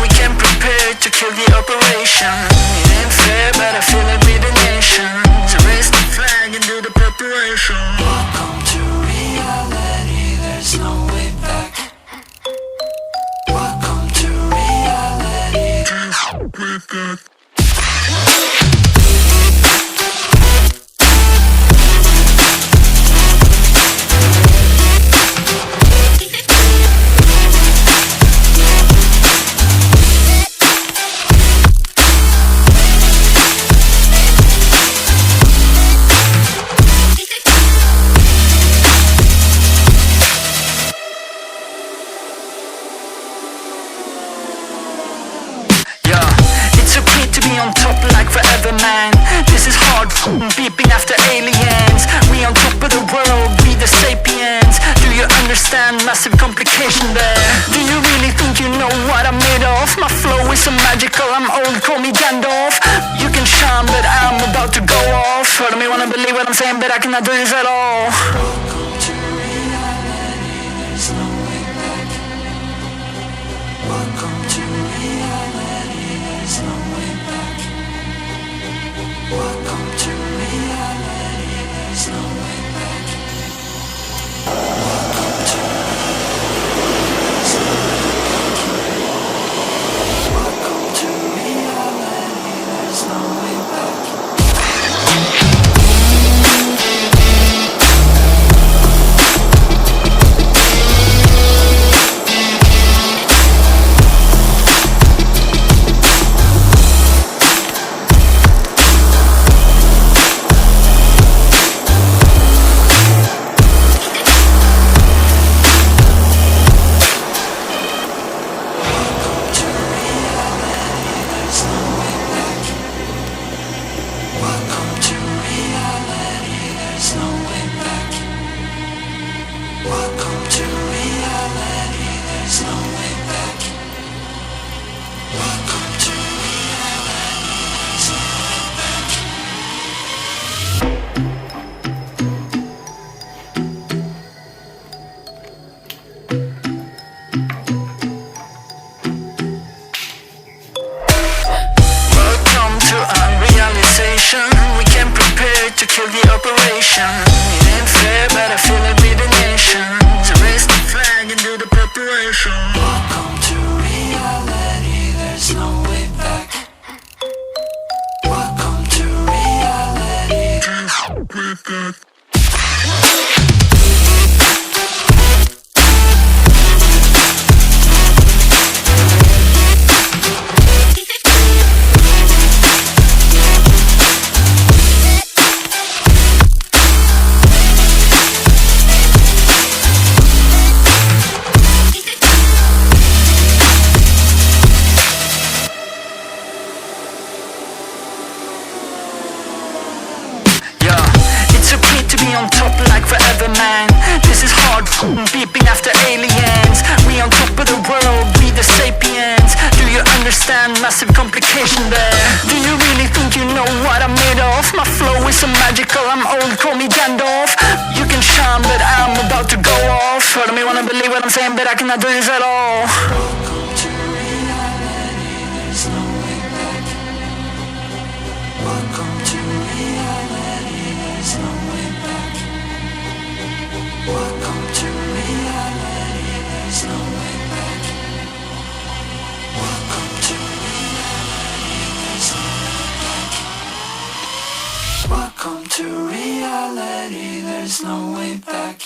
We came prepared to kill the operation. It ain't fair, but I feel it with the nation. To raise the flag and do the preparation. Welcome to reality, there's no way back. Welcome to reality. With that. On top like forever, man. This is hard, beeping after aliens. We on top of the world, we the sapiens. Do you understand massive complication there? Do you really think you know what I'm made of? My flow is so magical, I'm old, call me Gandalf. You can shine, but I'm about to go off. Part of me wanna believe what I'm saying, but I cannot do this at all. Welcome to reality, there's no way back. Welcome to reality, there's no way back. Welcome to reality, there's no way back. Welcome to reality, there's no way back. We came prepared to kill the operation. It ain't fair, but I feel it with the nation. To raise the flag and do the preparation. Welcome to reality, there's no way back. Welcome to reality. With that. On top like forever, man. This is hard, beeping after aliens. We on top of the world, we the sapiens. Do you understand massive complication there? Do you really think you know what I'm made of? My flow is so magical, I'm old, call me Gandalf. You can shine, but I'm about to go off. Part of me wanna believe what I'm saying, but I cannot do this at all. Welcome to reality, there's no way back. Welcome to reality, there's no way back. Welcome to reality, there's no way back. Welcome to reality, there's no way back. Welcome to reality, there's no way back.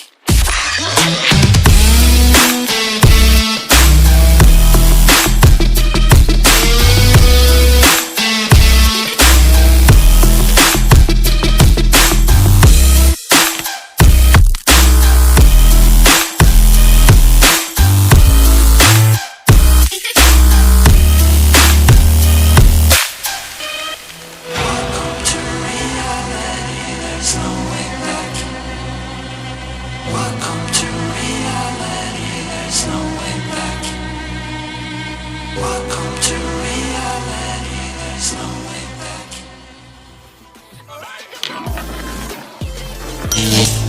there's no way back. Welcome to reality, there's no way back. Welcome to reality, there's no way back.